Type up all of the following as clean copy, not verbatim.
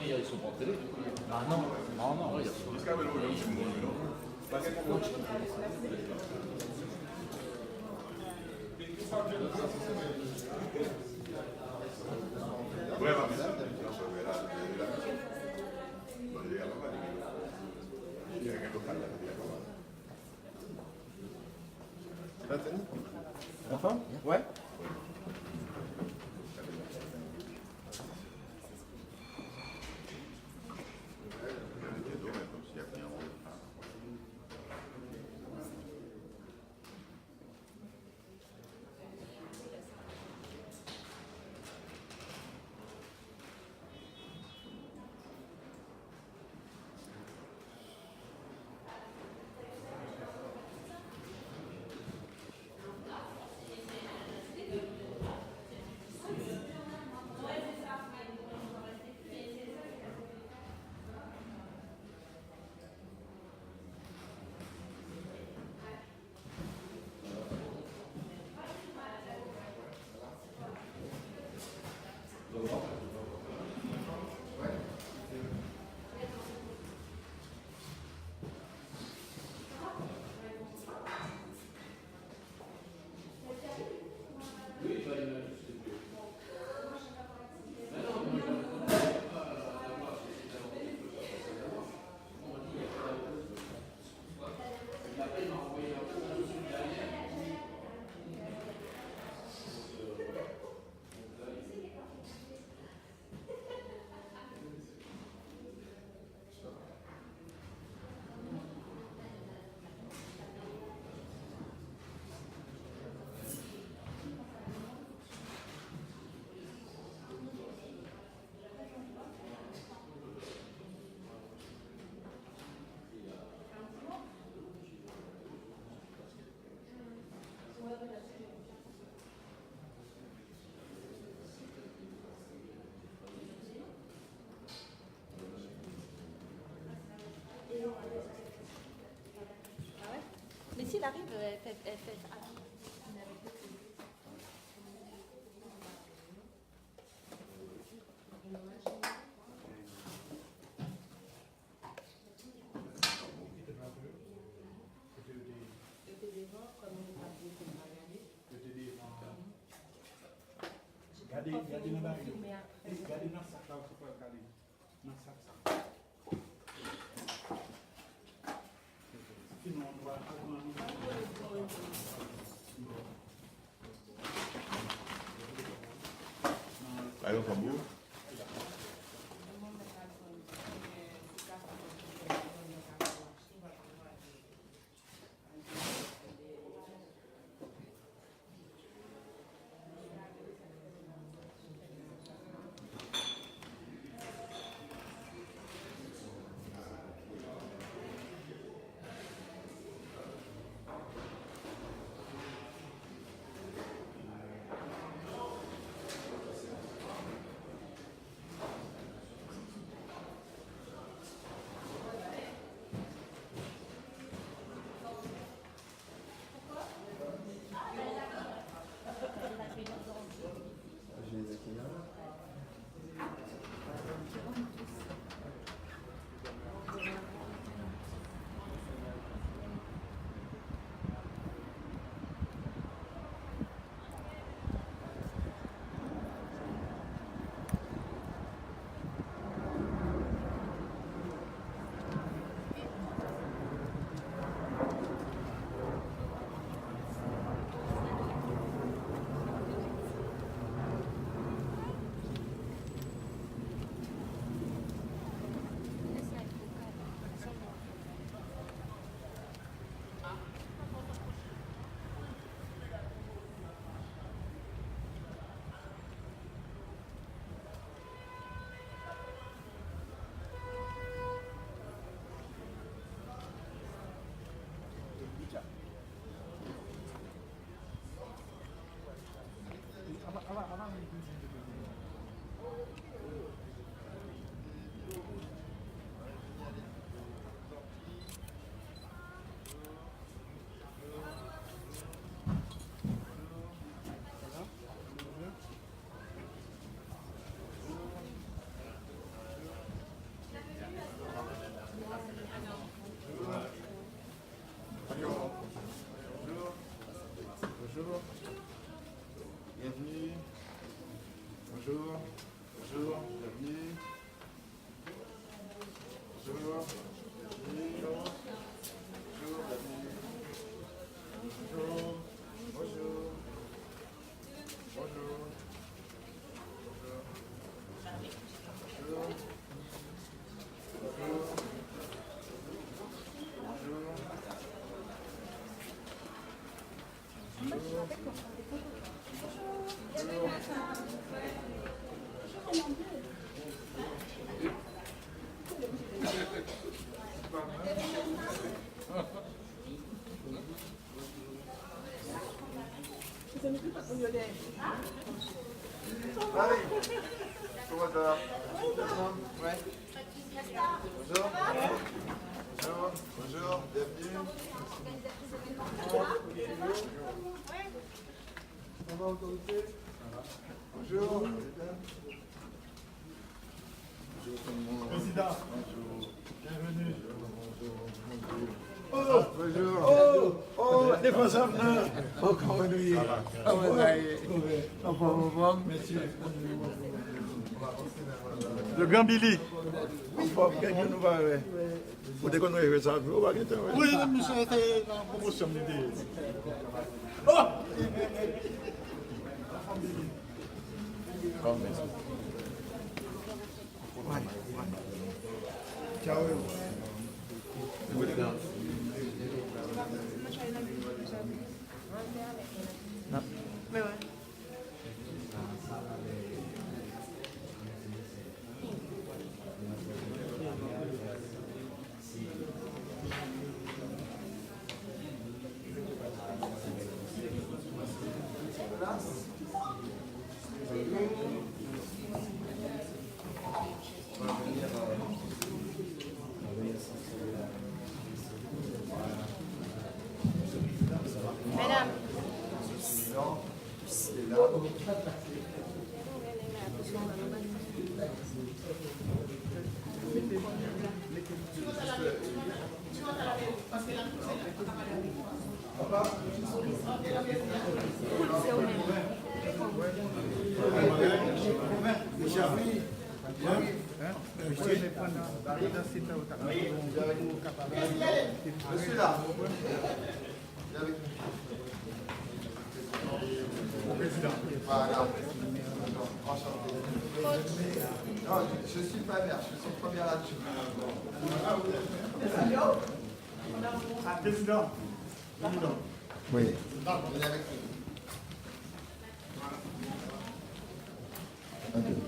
hier, ils sont pas entraînés. Ah non, non, non. Enfin? Ouais. Mais s'il arrive, elle fait. Allô, Fambour? Bonjour. Bonjour. Bienvenue. Bonjour. Bienvenue. Bonjour. Bienvenue. Bonjour. Bonjour. Bonjour. Bonjour. Allez, comment ça va? Ouais. Bonjour. Bonjour. Bonjour. Bienvenue. Ça va, autorité? Bonjour. Bonjour tout le monde. Président. Bonjour. Bienvenue. Bonjour. Bonjour. Oh, défenseur. Oh, comment nous y est. Le grand Billy. Il faut que nous va. Vous déconnez ça. Oui, monsieur était en promotion. Oh! Ciao. Mais ouais. Mesdames. Je suis là. Voilà. Enchanté. Non, je suis pas maire, je suis premier adjoint. Président. Oui. Venez avec nous. Un, deux.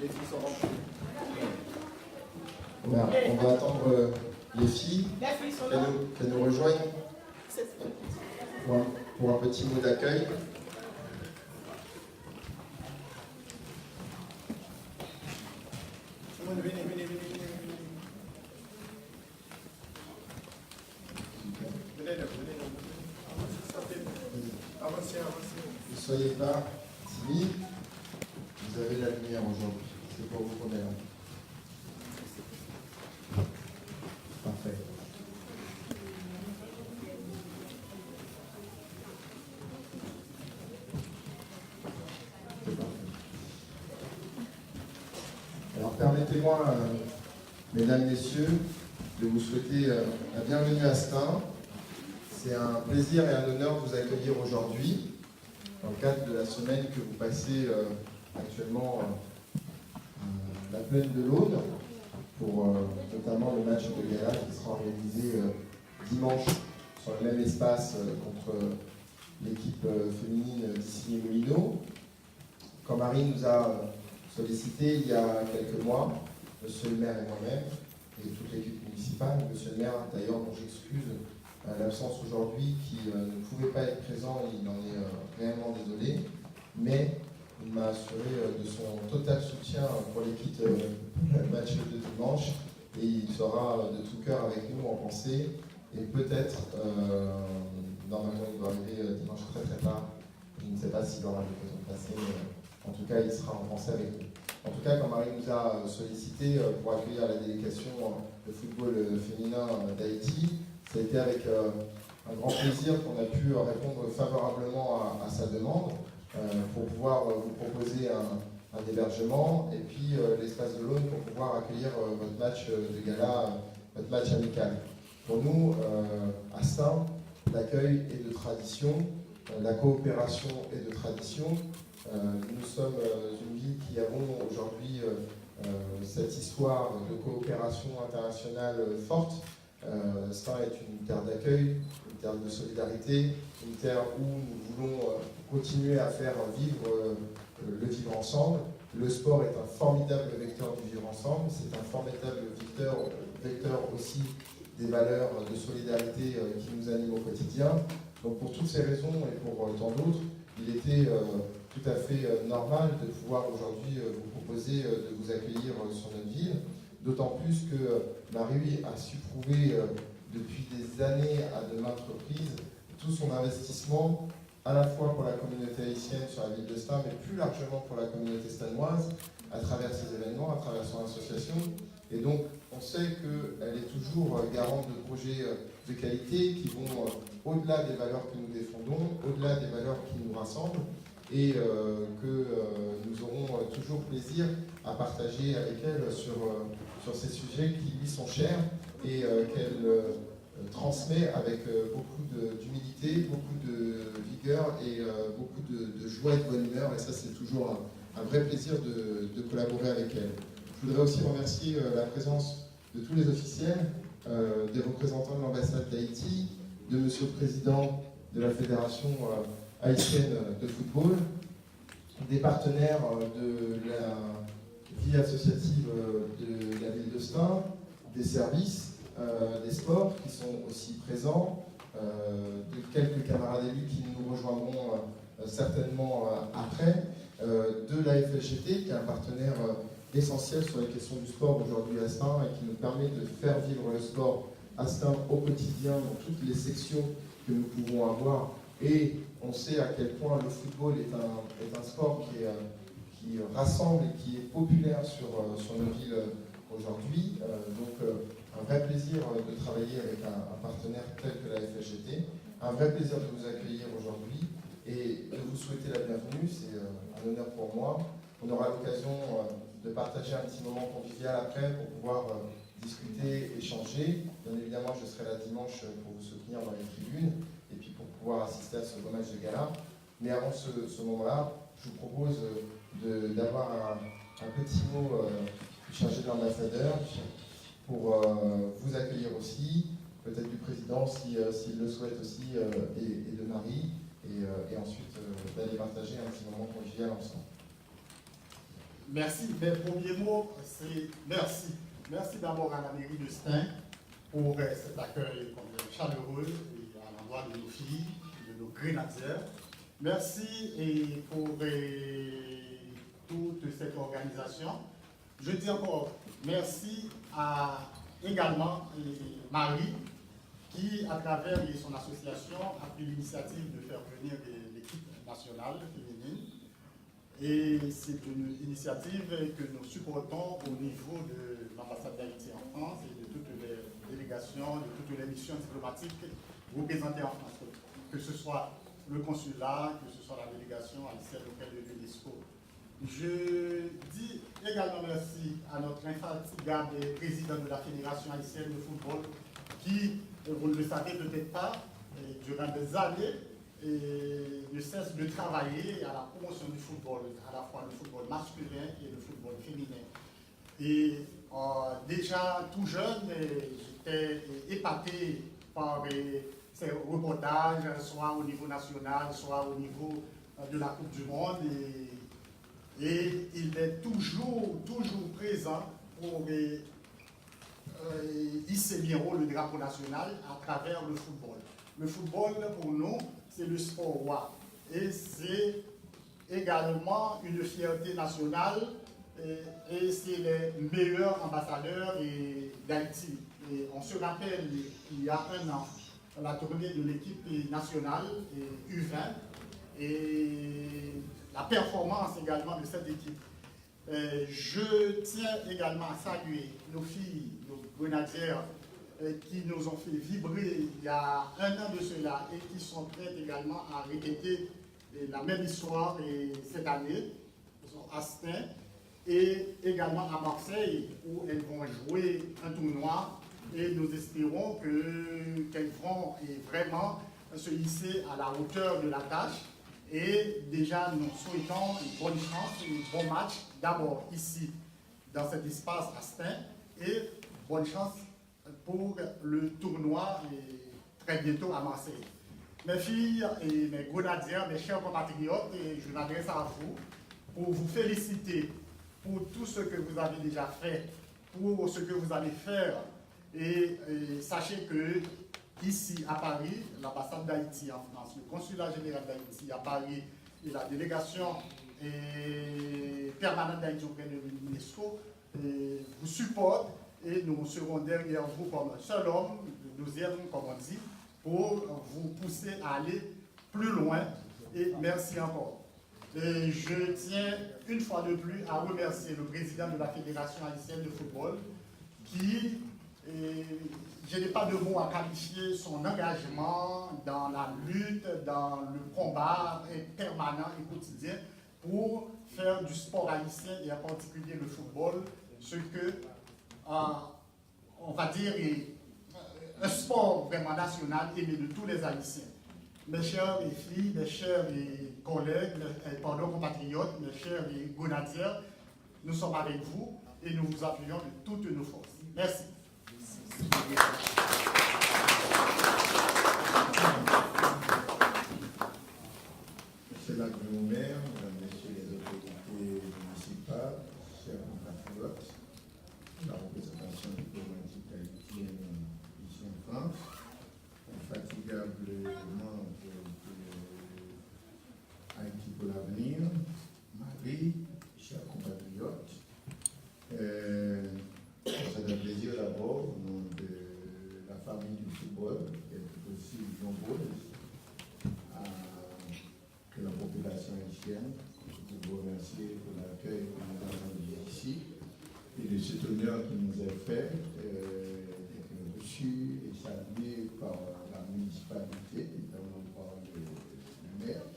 Les filles sont rentrées. Voilà, on va attendre les filles qu'elles nous rejoignent pour un petit mot d'accueil. Ne soyez pas timides, vous avez la lumière aujourd'hui, c'est pour vous qu'on est là. Parfait. C'est parfait. Alors permettez-moi, mesdames, messieurs, de vous souhaiter la bienvenue à Stein. C'est un plaisir et un honneur de vous accueillir aujourd'hui dans le cadre de la semaine que vous passez actuellement la plaine de l'Aude pour notamment le match de gala qui sera organisé dimanche sur le même espace contre l'équipe féminine d'Issigny-Moulineaux. Quand Marie nous a sollicité il y a quelques mois, monsieur le maire et moi-même, et toute l'équipe municipale, monsieur le maire d'ailleurs dont j'excuse l'absence aujourd'hui, qui ne pouvait pas être présent, il en est réellement désolé, mais il m'a assuré de son total soutien pour l'équipe match de dimanche, et il sera de tout cœur avec nous en pensée, et peut-être, normalement il doit arriver dimanche très très tard, je ne sais pas s'il aura l'occasion de passer, mais en tout cas il sera en pensée avec nous. En tout cas, quand Marie nous a sollicité pour accueillir la délégation de football féminin d'Haïti, ça a été avec un grand plaisir qu'on a pu répondre favorablement à sa demande. pour pouvoir vous proposer un hébergement et puis l'espace de l'aune pour pouvoir accueillir votre match de gala, votre match amical. Pour nous, à Stains, l'accueil est de tradition, la coopération est de tradition. Nous sommes une ville qui avons aujourd'hui cette histoire de coopération internationale forte. Stains est une terre d'accueil, une terre de solidarité, une terre où nous voulons continuer à faire vivre le vivre ensemble. Le sport est un formidable vecteur du vivre ensemble, c'est un formidable vecteur aussi des valeurs de solidarité qui nous animent au quotidien. Donc pour toutes ces raisons et pour tant d'autres, il était tout à fait normal de pouvoir aujourd'hui vous proposer de vous accueillir sur notre ville, d'autant plus que Marie a su prouver depuis des années à de maintes reprises tout son investissement à la fois pour la communauté haïtienne sur la ville de Stains, mais plus largement pour la communauté stanoise, à travers ses événements, à travers son association. Et donc, on sait qu'elle est toujours garante de projets de qualité qui vont au-delà des valeurs que nous défendons, au-delà des valeurs qui nous rassemblent, et que nous aurons toujours plaisir à partager avec elle sur ces sujets qui lui sont chers et qu'elle transmet avec beaucoup d'humilité, beaucoup de vigueur et beaucoup de joie et de bonne humeur. Et ça, c'est toujours un vrai plaisir de collaborer avec elle. Je voudrais aussi remercier la présence de tous les officiels, des représentants de l'ambassade d'Haïti, de Monsieur le Président de la Fédération haïtienne de football, des partenaires de la vie associative de la ville de Stains, des services, des sports qui sont aussi présents, de quelques camarades élus qui nous rejoindront certainement après, de la FLGT qui est un partenaire essentiel sur les questions du sport aujourd'hui à Stains et qui nous permet de faire vivre le sport à Stains au quotidien dans toutes les sections que nous pouvons avoir. Et on sait à quel point le football est un sport qui rassemble et qui est populaire sur nos villes aujourd'hui. Donc un vrai plaisir de travailler avec un partenaire tel que la FLGT, un vrai plaisir de vous accueillir aujourd'hui et de vous souhaiter la bienvenue. C'est un honneur pour moi. On aura l'occasion de partager un petit moment convivial après pour pouvoir discuter, échanger. Bien évidemment, je serai là dimanche pour vous soutenir dans les tribunes et puis pour pouvoir assister à ce beau match de gala. Mais avant ce moment-là, je vous propose d'avoir un petit mot du chargé de l'ambassadeur pour vous accueillir aussi, peut-être du président s'il le souhaite aussi, et de Marie, et ensuite d'aller partager un petit moment convivial ensemble. Merci. Mes premiers mots, c'est merci. Merci d'abord à la mairie de Stains pour cet accueil chaleureux à l'endroit de nos filles, de nos grenadières. Merci et pour toute cette organisation. Je dis encore merci à également Marie qui, à travers son association, a pris l'initiative de faire venir l'équipe nationale féminine. Et c'est une initiative que nous supportons au niveau de l'ambassade d'Haïti en France et de toutes les délégations, de toutes les missions diplomatiques représentées en France, que ce soit le consulat, que ce soit la délégation haïtienne auprès de l'UNESCO. Je dis également merci à notre infatigable président de la Fédération haïtienne de football qui, vous ne le savez peut-être pas, durant des années, ne cesse de travailler à la promotion du football, à la fois le football masculin et le football féminin. Et déjà tout jeune, j'étais épaté par ces reportages, soit au niveau national, soit au niveau de la Coupe du Monde. Et il est toujours présent pour hisser bien haut le drapeau national à travers le football. Le football, pour nous, c'est le sport roi. Et c'est également une fierté nationale et c'est les meilleurs ambassadeurs d'Haïti. Et on se rappelle, il y a un an, la tournée de l'équipe nationale U20 et la performance également de cette équipe. Je tiens également à saluer nos filles, nos grenadières, qui nous ont fait vibrer il y a un an de cela et qui sont prêtes également à répéter la même histoire cette année, à Stein, et également à Marseille, où elles vont jouer un tournoi, et nous espérons qu'elles vont vraiment se hisser à la hauteur de la tâche. Et déjà, nous souhaitons une bonne chance, un bon match, d'abord ici, dans cet espace à Stein, et bonne chance pour le tournoi très bientôt à Marseille. Mes filles et mes grenadiers, mes chers compatriotes, je m'adresse à vous pour vous féliciter pour tout ce que vous avez déjà fait, pour ce que vous allez faire. Et sachez que ici à Paris, l'ambassade d'Haïti en France, le consulat général d'Haïti à Paris et la délégation permanente d'Haïti auprès de l'UNESCO vous supportent et nous serons derrière vous comme un seul homme, le deuxième comme on dit, pour vous pousser à aller plus loin. Et merci encore. Et je tiens une fois de plus à remercier le président de la Fédération haïtienne de football qui, je n'ai pas de mots à qualifier son engagement dans la lutte, dans le combat permanent et quotidien pour faire du sport haïtien et en particulier le football, ce que, on va dire, est un sport vraiment national aimé de tous les Haïtiens. Mes chers filles, mes chers collègues, compatriotes, mes chers grenadiers, nous sommes avec vous et nous vous appuyons de toutes nos forces. Merci. Monsieur l'agronome, messieurs les autorités municipales, chers compatriotes, la représentation diplomatique haïtienne ici en France, infatigablement Haïti pour l'avenir, Marie, chers compatriotes, c'est un plaisir d'abord au nom de la famille du football, qui est aussi nombreuse, que la population haïtienne, vous remercier pour l'accueil que nous avons ici et de cet honneur qui nous est fait, d'être reçu et salué par la municipalité, notamment par le maire.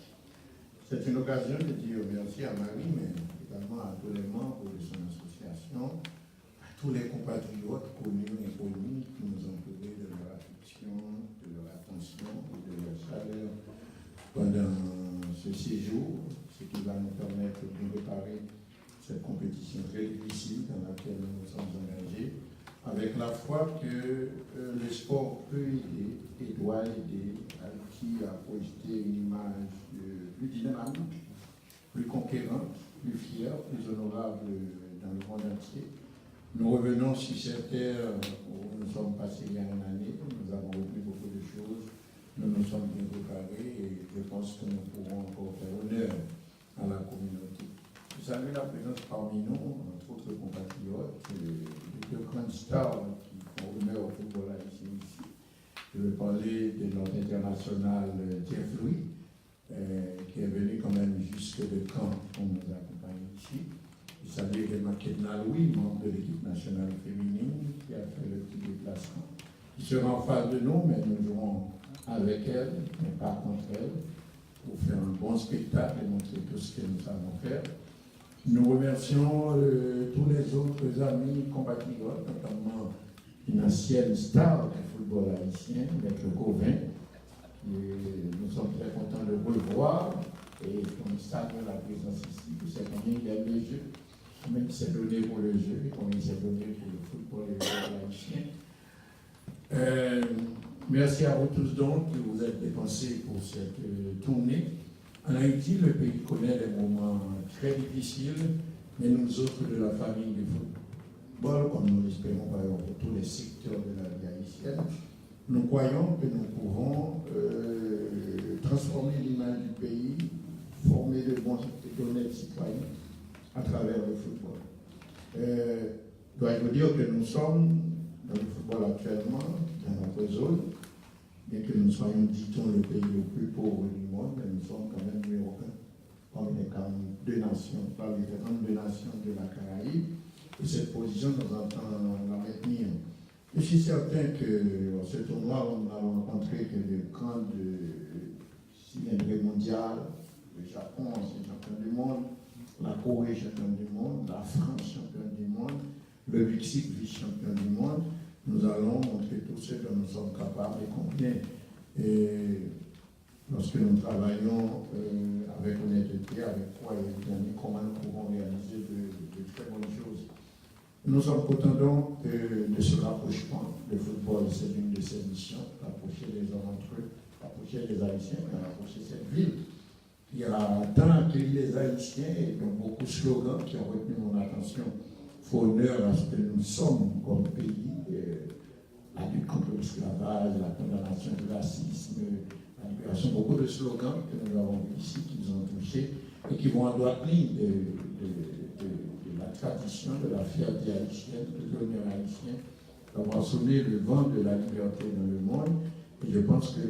C'est une occasion de dire merci à Marie, mais également à tous les membres de son association, à tous les compatriotes connus et inconnus qui nous ont prouvé de leur affection, de leur attention et de leur chaleur pendant ce séjour, ce qui va nous permettre de préparer cette compétition très difficile dans laquelle nous nous sommes engagés, avec la foi que le sport peut aider et doit aider Haïti à projeter une image plus dynamique, plus conquérante, plus fière, plus honorable dans le monde entier. Nous revenons sur cette terre où nous sommes passés il y a une année, nous avons repris beaucoup de choses, nous nous sommes bien préparés et je pense que nous pourrons encore faire honneur à la communauté. Je salue la présence parmi nous, entre autres compatriotes, de deux grandes stars qui font honneur au football haïtien ici. Je veux parler de notre international Jeff Louis, qui est venu quand même jusque de Caen pour nous accompagner ici. Je salue également Kedna Louis, membre de l'équipe nationale féminine, qui a fait le petit déplacement. Qui sera en face de nous, mais nous jouerons avec elle, mais pas contre elle, pour faire un bon spectacle et montrer tout ce que nous savons faire. Nous remercions tous les autres amis compatriotes, notamment une ancienne star du football haïtien, Maître Gauvin. Nous sommes très contents de le revoir et nous saluons la présence ici. Vous savez combien il aime le jeu, combien il s'est donné pour le jeu et combien il s'est donné pour le football et le football haïtien. Merci à vous tous donc qui vous êtes dépensés pour cette tournée. En Haïti, le pays connaît des moments très difficiles, mais nous autres de la famille du football, comme nous l'espérons par exemple pour tous les secteurs de la vie haïtienne, nous croyons que nous pouvons transformer l'image du pays, former de bons et d'honnêtes citoyens à travers le football. Dois-je vous dire que nous sommes dans le football actuellement, dans notre zone, bien que nous soyons, dit-on, le pays le plus pauvre du monde, mais nous sommes quand même numéro 1 parmi les 42 nations, parmi les 32 nations de la Caraïbe. Et cette position, nous entendons la maintenir. Je suis certain que dans ce tournoi, nous n'allons rencontrer que de grandes cylindrées mondiales, Le Japon, ancien champion du monde. La Corée, championne du monde. La France, championne du monde. Le Mexique, vice-champion du monde. Nous allons montrer tout ce dont nous sommes capables et combien. Et lorsque nous travaillons avec honnêteté, avec foi et économie, comment nous pouvons réaliser de très bonnes choses. Nous sommes contents donc de ce rapprochement. Le football, c'est une de ses missions, rapprocher les hommes entre eux, rapprocher les Haïtiens, mais rapprocher cette ville. Il y a tant accueilli les Haïtiens et donc beaucoup de slogans qui ont retenu mon attention. Il faut honneur à ce que nous sommes comme pays, la lutte contre l'esclavage, la condamnation du racisme, la libération, beaucoup de slogans que nous avons vus ici, qui nous ont touchés et qui vont en droite ligne de la tradition, de la fierté haïtienne, de l'honneur haïtien, d'avoir sonné le vent de la liberté dans le monde. Et je pense que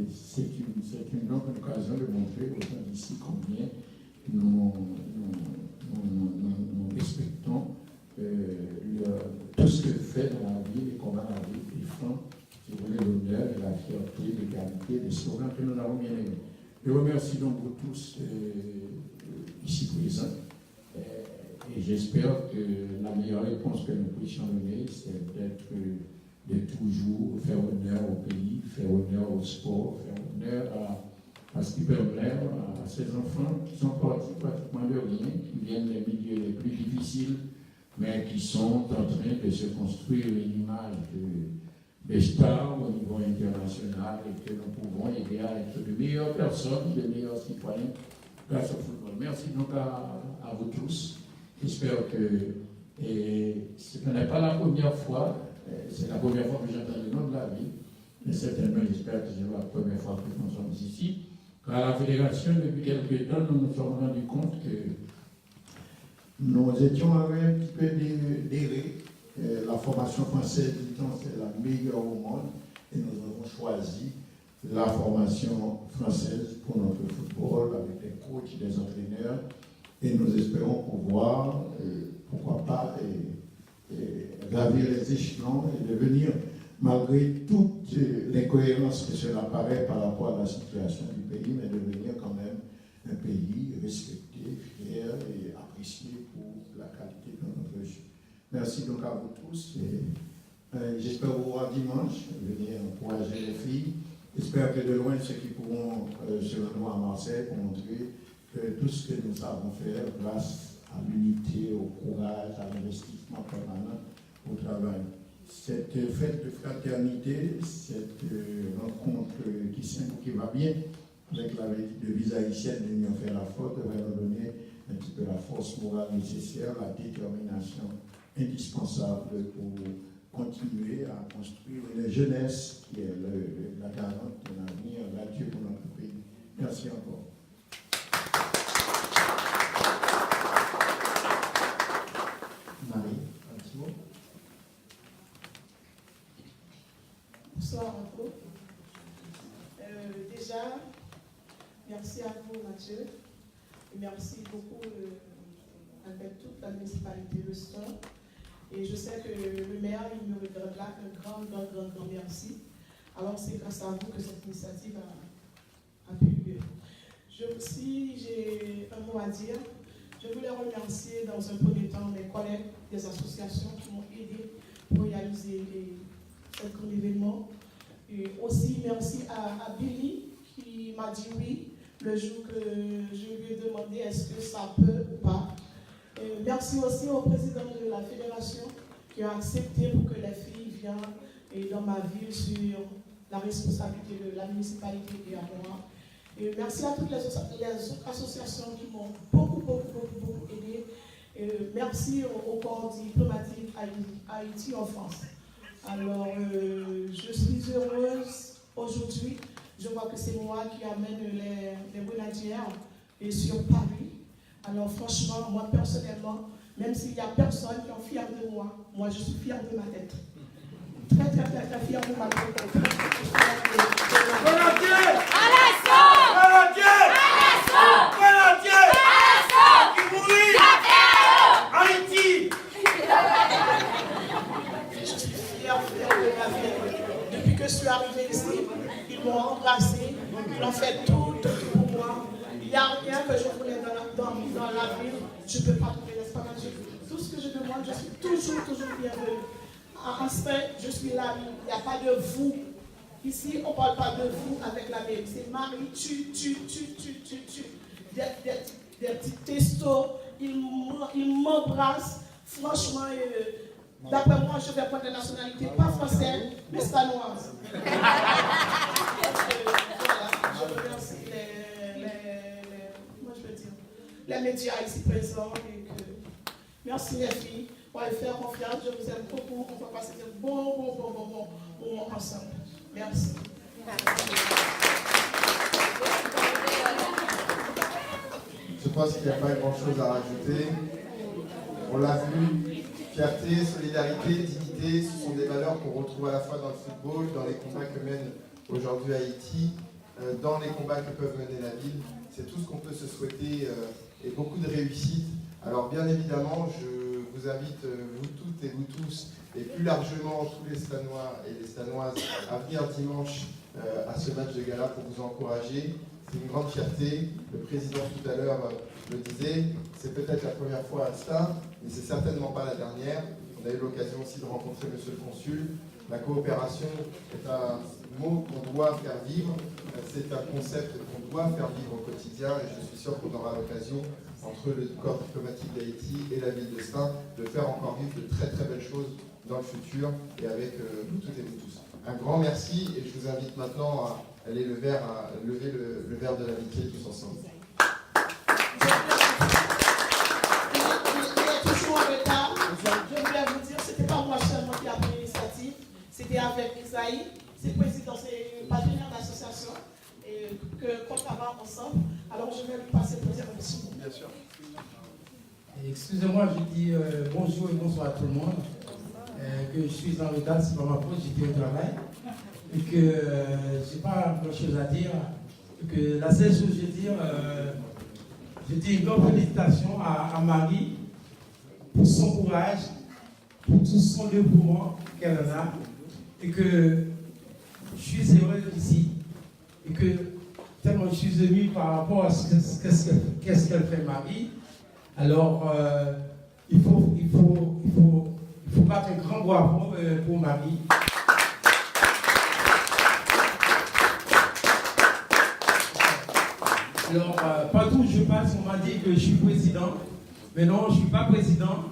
c'est une autre occasion de montrer aux gens d'ici combien nous respectons tout ce que fait dans la vie et comment la vie défend, si vous voulez, l'honneur et la fierté, l'égalité, les slogans que nous avons bien aimés. Je remercie donc vous tous ici présents et j'espère que la meilleure réponse que nous puissions donner, c'est d'être de toujours faire honneur au pays, faire honneur au sport, faire honneur à ce qui permet à ces enfants qui sont partis pratiquement de rien, qui viennent des milieux les plus difficiles, mais qui sont en train de se construire une image de stars au niveau international et que nous pouvons aider à être de meilleures personnes, de meilleurs citoyens grâce au football. Merci donc à vous tous. J'espère que ce n'est pas la première fois, c'est la première fois que j'entends le nom de la ville, mais certainement j'espère que c'est la première fois que nous sommes ici. À la Fédération, depuis quelques temps, nous nous sommes rendus compte que nous étions un petit peu dérés. La formation française du temps, c'est la meilleure au monde et nous avons choisi la formation française pour notre football avec des coachs, des entraîneurs et nous espérons pouvoir, pourquoi pas, gravir les échelons et devenir, malgré toute l'incohérence que cela paraît par rapport à la situation du pays, mais devenir quand même un pays respecté, fier et apprécié pour la qualité de notre jeu. Merci donc à vous tous et j'espère vous voir dimanche, venir encourager les filles. J'espère que de loin ceux qui pourront se rendre à Marseille pour montrer que tout ce que nous savons faire grâce à l'unité, au courage, à l'investissement permanent au travail. Cette fête de fraternité, cette rencontre qui va bien avec la devise haïtienne de l'Union fait la faute, va nous donner un petit peu la force morale nécessaire, la détermination indispensable pour continuer à construire une jeunesse qui est la garante de l'avenir, l'adieu pour notre pays. Merci encore. Marie, un petit mot. Bonsoir à vous. Déjà, merci à vous Mathieu, et merci beaucoup avec toute la municipalité de Ston. Et je sais que le maire, il me regardera un grand merci. Alors c'est grâce à vous que cette initiative a pu lieu. J'ai un mot à dire. Je voulais remercier dans un premier temps mes collègues des associations qui m'ont aidé pour réaliser cet grand événement. Et aussi merci à Billy qui m'a dit oui le jour que je lui ai demandé est-ce que ça peut ou pas. Et merci aussi au président de la fédération qui a accepté pour que les filles viennent dans ma ville sur la responsabilité de la municipalité et à moi. Et merci à toutes les autres associations qui m'ont beaucoup aidé. Et merci au corps diplomatique Haïti en France. Alors, je suis heureuse aujourd'hui. Je vois que c'est moi qui amène les grenadières sur Paris. Alors, franchement, moi personnellement, même s'il n'y a personne qui est fier de moi, moi je suis fière de ma tête. Très fière de ma tête. Depuis que je suis arrivée ici, ils m'ont embrassé, ils ont fait tout pour moi. n'y a rien que je voulais dans la ville, je ne peux pas trouver, n'est-ce pas, Mathieu? Tout ce que je demande, je suis toujours bienvenue. Enfin, je suis là, il n'y a pas de vous. Ici, on ne parle pas de vous avec la Bible. C'est Marie, tu. Des petits testos, ils m'embrassent. Franchement, d'après moi, je vais prendre la nationalité, pas française, mais stanoise. Je remercie les médias ici présents. Merci les filles, on va faire confiance, je vous aime beaucoup, on va passer de bons moments ensemble. Merci. Je pense qu'il n'y a pas grand-chose à rajouter. On l'a vu, fierté, solidarité, dignité, ce sont des valeurs qu'on retrouve à la fois dans le football, dans les combats que mène aujourd'hui Haïti, dans les combats que peuvent mener la ville. C'est tout ce qu'on peut se souhaiter et beaucoup de réussite. Alors bien évidemment, je vous invite, vous toutes et vous tous, et plus largement tous les Stanois et les Stanoises, à venir dimanche à ce match de gala pour vous encourager. C'est une grande fierté. Le président tout à l'heure le disait, c'est peut-être la première fois à Stein, mais c'est certainement pas la dernière. On a eu l'occasion aussi de rencontrer monsieur le consul. La coopération est un mot qu'on doit faire vivre, c'est un concept qu'on doit faire vivre au quotidien et je suis sûr qu'on aura l'occasion, entre le corps diplomatique d'Haïti et la ville de Stein, de faire encore vivre de très très belles choses dans le futur et avec vous toutes et vous tous. Un grand merci et je vous invite maintenant à aller lever le verre de l'amitié tous ensemble. Je voulais vous dire, ce n'était pas moi seulement qui a pris l'initiative, c'était avec Isaïe, c'est le président, c'est le partenaire d'association, et qu'on travaille ensemble. Alors je vais lui passer le plaisir avec vous. Bien sûr. Excusez-moi, je dis bonjour et bonsoir à tout le monde. Que je suis en retard, c'est pas ma faute, j'étais au travail. Et que je n'ai pas grand-chose à dire. Et que la seule chose que je veux dire, je dis une grande félicitation à Marie pour son courage, pour tout son dévouement qu'elle a. Et que je suis heureux ici. Et que tellement je suis ému par rapport à qu'est-ce qu'elle fait Marie. Alors, il faut battre un grand bravo pour Marie. Alors, partout où je passe, on m'a dit que je suis président. Mais non, je ne suis pas président.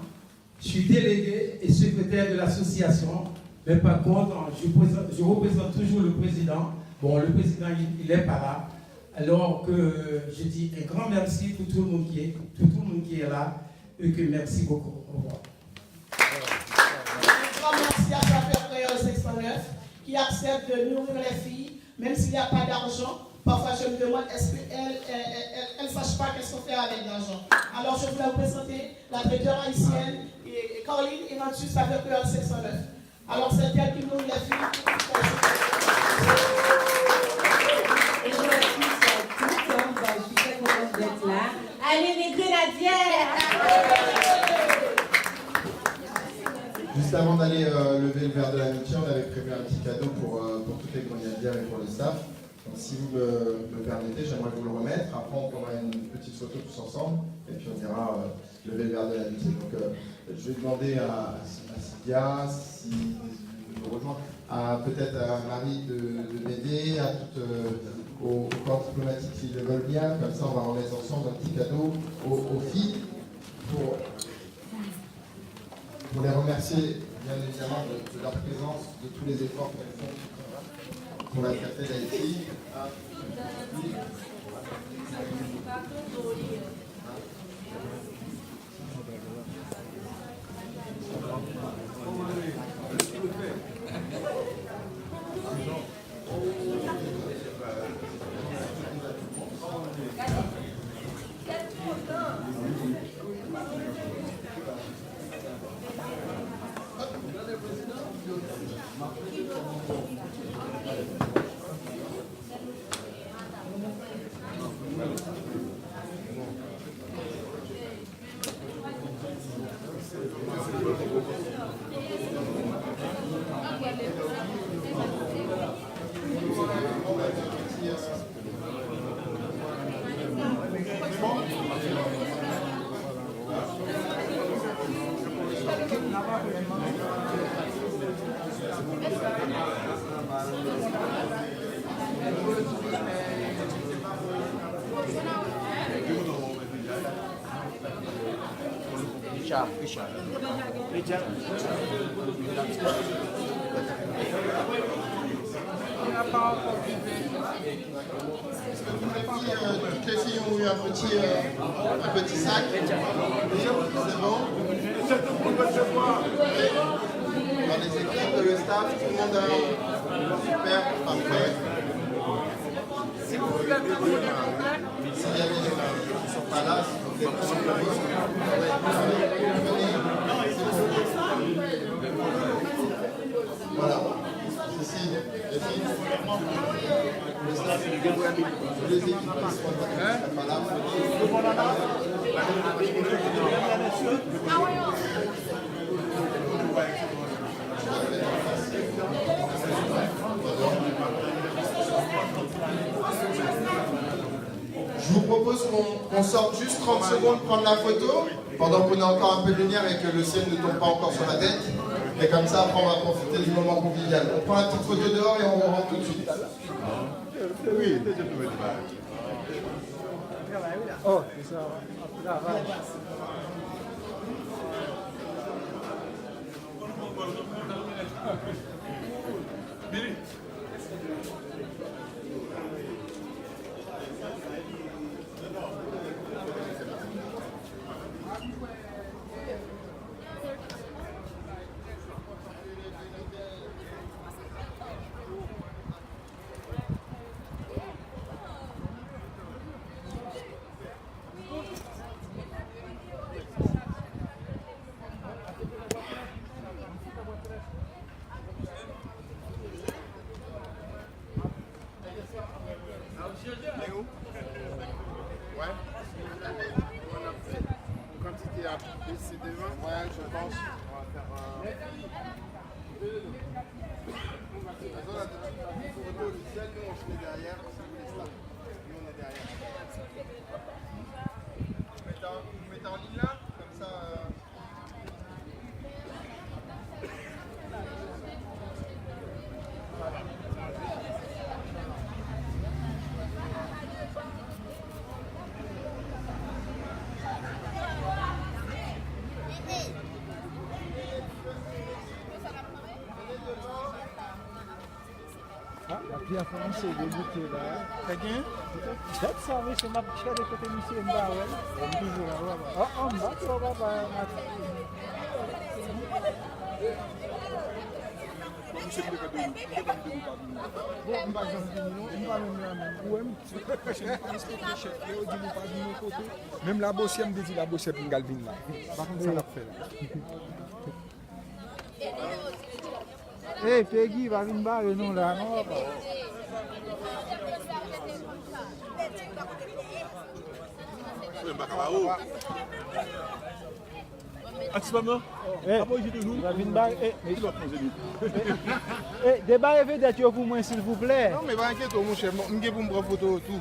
Je suis délégué et secrétaire de l'association. Mais par contre, je représente toujours le président. Bon, le président, il n'est pas là. Alors que je dis un grand merci pour tout le monde qui est là. Et que merci beaucoup. Au revoir. Un grand merci à Chapelle Créole 609 qui accepte de nourrir les filles, même s'il n'y a pas d'argent. Parfois, je me demande, est-ce qu'elle ne sache pas qu'est-ce qu'on fait avec l'argent. Alors, je voulais vous présenter la directrice haïtienne, et Caroline Irantus, Chapelle Créole 609. Alors, c'est elle qui nourrit les filles. Et je suis très contente d'être là. Allez, les grenadières! Juste avant d'aller lever le verre de l'amitié, on avait prévu un petit cadeau pour toutes les grenadières et pour le staff. Donc, si vous me permettez, j'aimerais vous le remettre. Après, on prendra une petite photo tous ensemble et puis on ira lever le verre de l'amitié. Donc, je vais demander à Sylvia, si nous rejoint, peut-être à Marie de m'aider, au corps diplomatique s'ils le veulent bien. Comme ça, on va remettre ensemble un petit cadeau aux filles pour les remercier bien évidemment de leur présence, de tous les efforts qu'elles font pour la fierté d'Haïti. Toutes les filles ont eu un petit sac. C'est bon? Dans les équipes, le staff, tout le monde a super, parfait. S'il y a des gens qui ne sont pas là, s'il vous plaît, voilà. Ceci, les filles, le staff, les équipes qui ne sont pas là. Je vous propose qu'on sorte juste 30 secondes prendre la photo, pendant qu'on a encore un peu de lumière et que le ciel ne tombe pas encore sur la tête. Et comme ça, après, on va profiter du moment convivial. On prend une petite photo dehors et on rentre tout de suite. Oui, Oh, c'est ça. Quantité à baisser devant. Ouais, je pense. On va faire le ciel, nous on se met derrière, vous laissez là. Nous on est derrière. Vous mettez en ligne là, comme ça. Ah, la pluie a commencé à débuter là. T'as bien? Peut-être ça, oui, c'est ma petite de côté monsieur Mbawel. On est toujours là. Oh, on va, tu vas pas. Même la bossière me dit la bossière pour Galvin là. Par contre, ça l'a fait là. Eh, Peggy, va venir barrer nous là, non? Va venir barrer. Eh, débarrez vedette pour moi, s'il vous plaît. Non, mais pas inquiète, mon cher. Je vais vous prendre photo tout.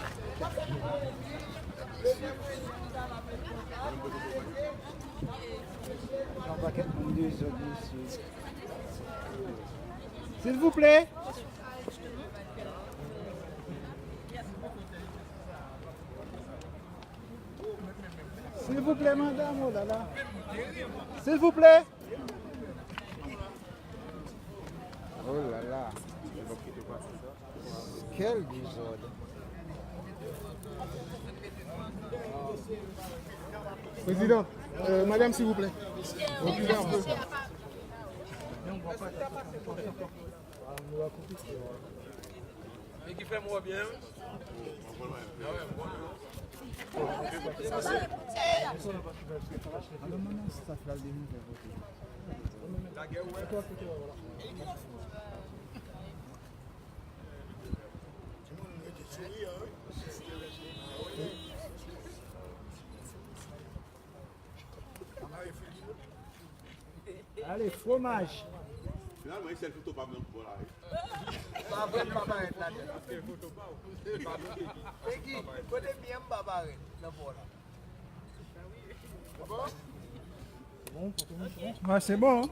S'il vous plaît. S'il vous plaît, madame, oh là là. S'il vous plaît. Oh là là. Quel désordre. Président, madame, s'il vous plaît. Reculez un peu. Et qui fait moi bien? Allez, fromage. Finalement, c'est le photo pas même pour là. Pas vraiment papa être là. Parce que photo pas. Et qui? Côté bien papa là voilà. Ouais, c'est bon. Hein?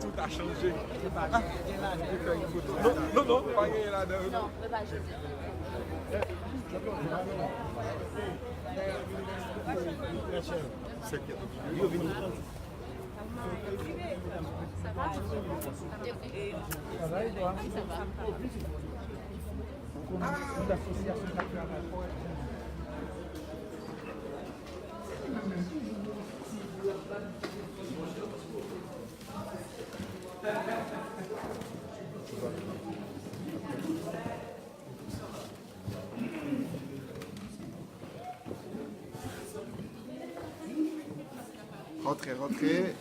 Tout a changé. Non, non, pas gagné là-dedans. Non, mais pas je Ça va? Ça va, et toi? Oui, ça va. Une association naturelle. Rentrez, rentrez.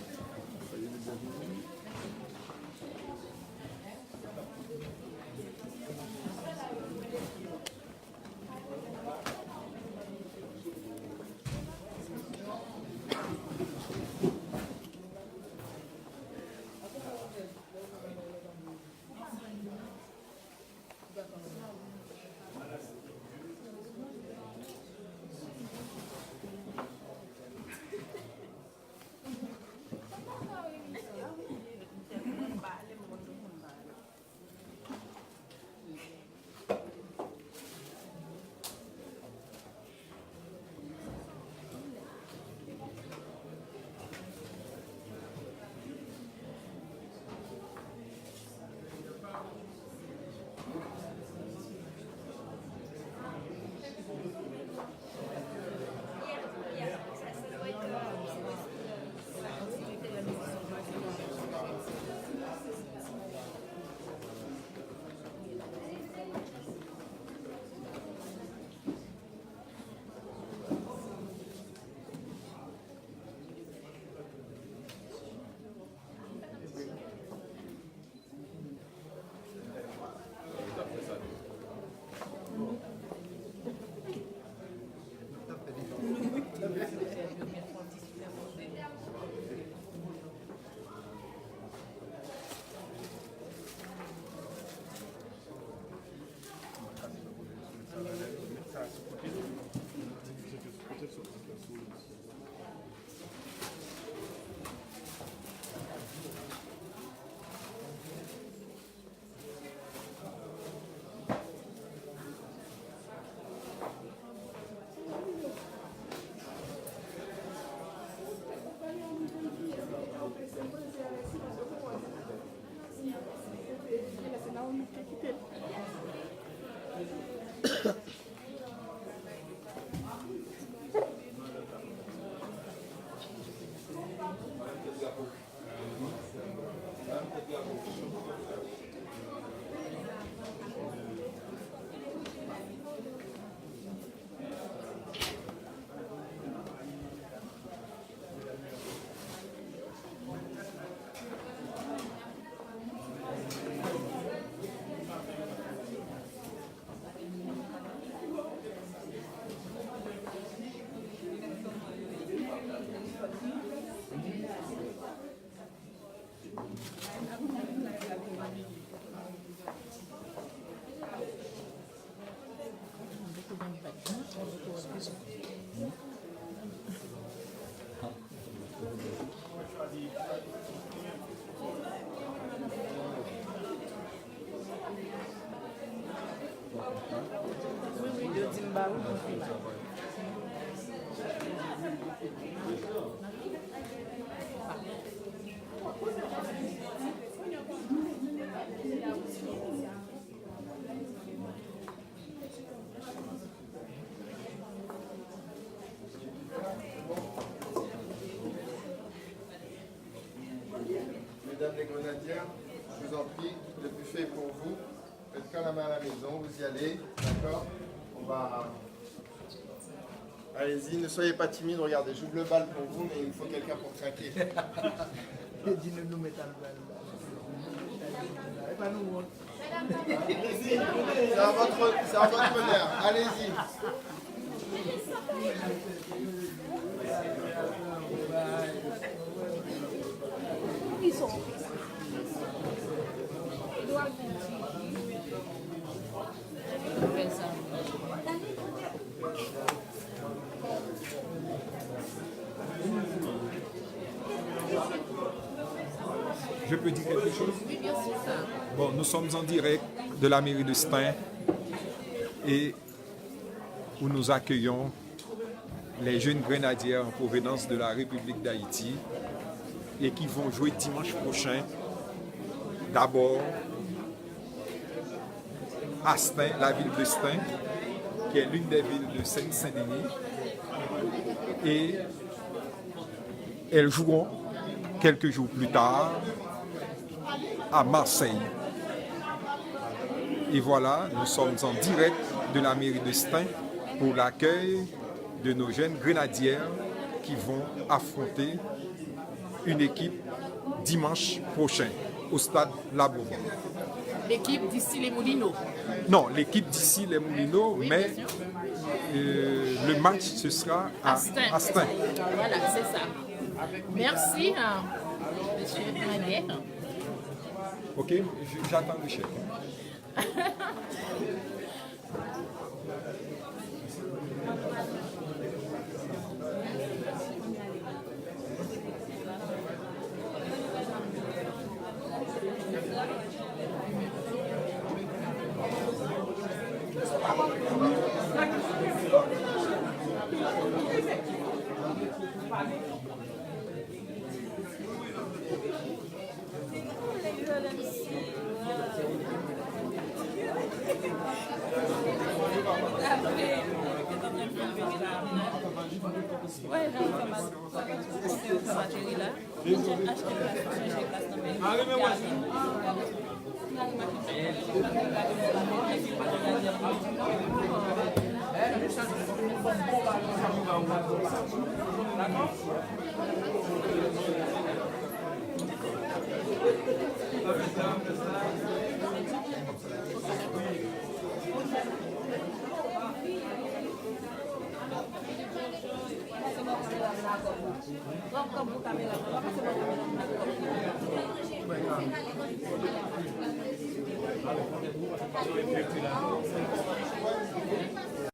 Mesdames les grenadières, je vous en prie, le buffet est pour vous. Faites quand la main à la maison, vous y allez, d'accord? On va... Allez-y, ne soyez pas timide, regardez, j'ouvre le bal pour vous, mais il me faut quelqu'un pour craquer. C'est à votre honneur, allez-y. Ils sont. Je peux dire quelque chose? Bon, nous sommes en direct de la mairie de Stein et où nous accueillons les jeunes grenadières en provenance de la République d'Haïti et qui vont jouer dimanche prochain d'abord à Stein, la ville de Stein, qui est l'une des villes de Seine-Saint-Denis, et elles joueront quelques jours plus tard à Marseille. Et voilà, nous sommes en direct de la mairie de Stein pour l'accueil de nos jeunes grenadières qui vont affronter une équipe dimanche prochain au stade La Bourbon. L'équipe d'ici les Moulineaux. Non, l'équipe d'ici les Moulineaux, Oui, mais le match ce sera à Stein. Voilà, c'est ça. Merci, monsieur Grenadier. Ok, j'attends le chèque.